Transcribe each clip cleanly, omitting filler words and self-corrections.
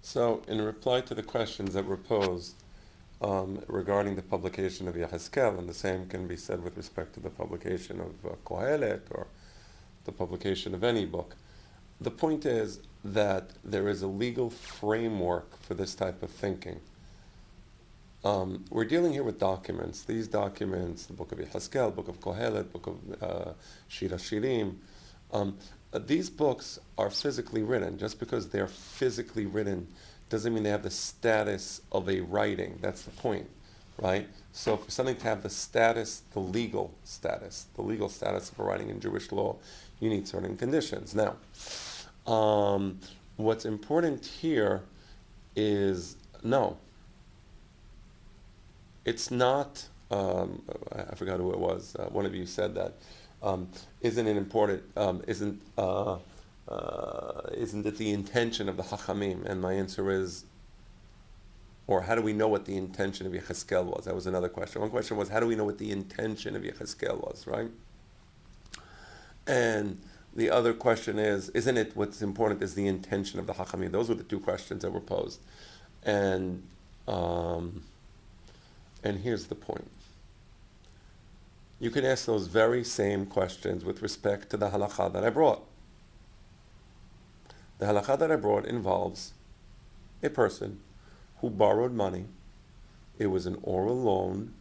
So, in reply to the questions that were posed regarding the publication of Yehezkel, and the same can be said with respect to the publication of Kohelet or the publication of any book, the point is that there is a legal framework for this type of thinking. We're dealing here with documents. These documents, the book of Yehezkel, book of Kohelet, book of Shir HaShirim, these books are physically written. Just because they're physically written doesn't mean they have the status of a writing. That's the point, right? So for something to have the status, the legal status of a writing in Jewish law, you need certain conditions. Now, what's important here is no, it's not. I forgot who it was. One of you said that. Isn't it important? Isn't it the intention of the Chachamim? And my answer is, or how do we know what the intention of Yechezkel was? That was another question. One question was, how do we know what the intention of Yechezkel was, right? And the other question is, isn't it what's important is the intention of the Chachamim? Those were the two questions that were posed. And here's the point. You can ask those very same questions with respect to the halakha that I brought. The halakha that I brought involves a person who borrowed money. It was an oral loan,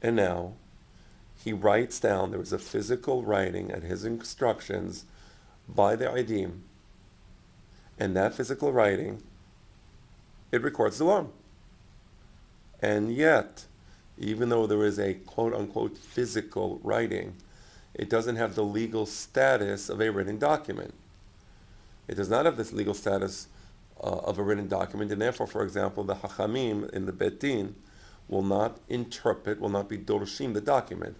and now he writes down, there was a physical writing at his instructions by the idim, and that physical writing, it records the loan. And yet, even though there is a quote-unquote physical writing, it doesn't have the legal status of a written document. It does not have this legal status of a written document, and therefore, for example, the Hachamim in the Bet Din will not interpret, will not be dorshim the document,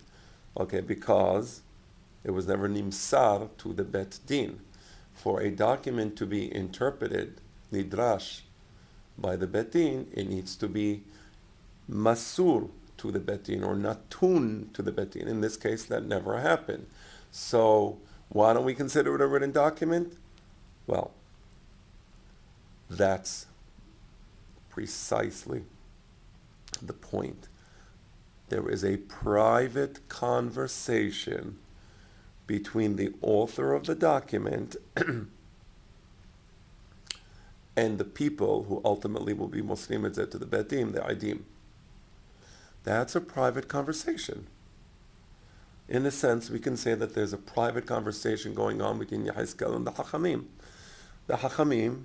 okay, because it was never nimsar to the Bet Din. For a document to be interpreted, nidrash, by the Bet Din, it needs to be masur to the Bet Din or natun to the Bet Din. In this case, that never happened. So why don't we consider it a written document? Well, that's precisely the point. There is a private conversation between the author of the document and the people who ultimately will be Muslim to the Bet Din, the Idim. That's a private conversation. In a sense, we can say that there's a private conversation going on between Yehezkel and the Hachamim. The Hachamim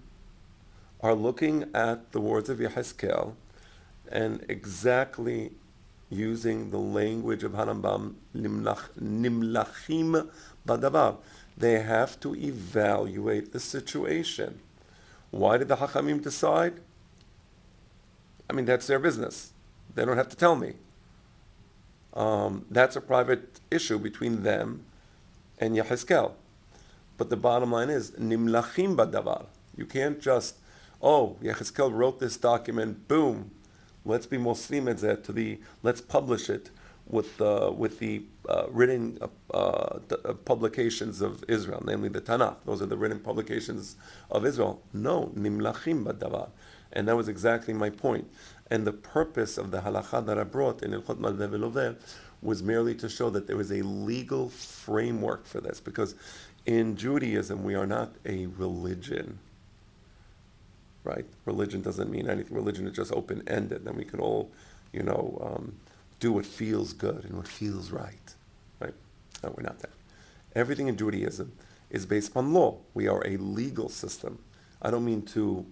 are looking at the words of Yehezkel and exactly using the language of Harambam, nimlachim badavar. They have to evaluate the situation. Why did the Hachamim decide? I mean, that's their business. They don't have to tell me. That's a private issue between them and Yehezkel. But the bottom line is, nimlachim badavar. You can't just, Yehezkel wrote this document, boom, let's be Muslim let's publish it with the written publications of Israel, namely the Tanakh. Those are the written publications of Israel. No, nimlachim badavar. And that was exactly my point. And the purpose of the halakha that I brought in Ilchot Malveh Velover was merely to show that there was a legal framework for this. Because in Judaism, we are not a religion, right? Religion doesn't mean anything. Religion is just open-ended. Then we can all, do what feels good and what feels right, right? No, we're not that. Everything in Judaism is based upon law. We are a legal system. I don't mean to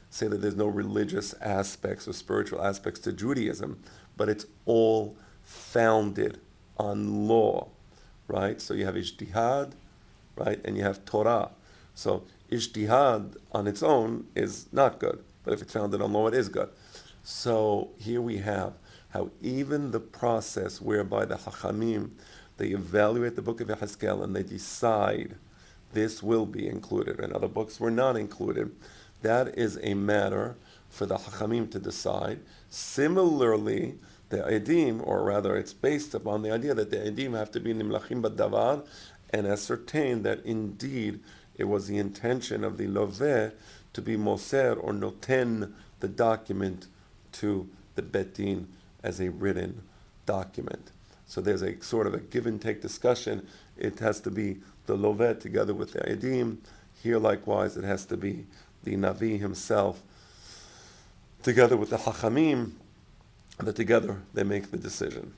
say that there's no religious aspects or spiritual aspects to Judaism, but it's all founded on law, right? So you have ijtihad, right, and you have Torah. So ijtihad on its own is not good, but if it's founded on law, it is good. So here we have how even the process whereby the Hachamim, they evaluate the book of Yehezkel and they decide this will be included and other books were not included. That is a matter for the Hachamim to decide. Similarly, the Edim, or rather it's based upon the idea that the Edim have to be Nimlachim Badavar and ascertain that indeed it was the intention of the Loveh to be moser or noten the document to the bet din as a written document. So there's a sort of a give and take discussion. It has to be the lovet together with the edim. Here likewise it has to be the navi himself together with the hachamim, that together they make the decision.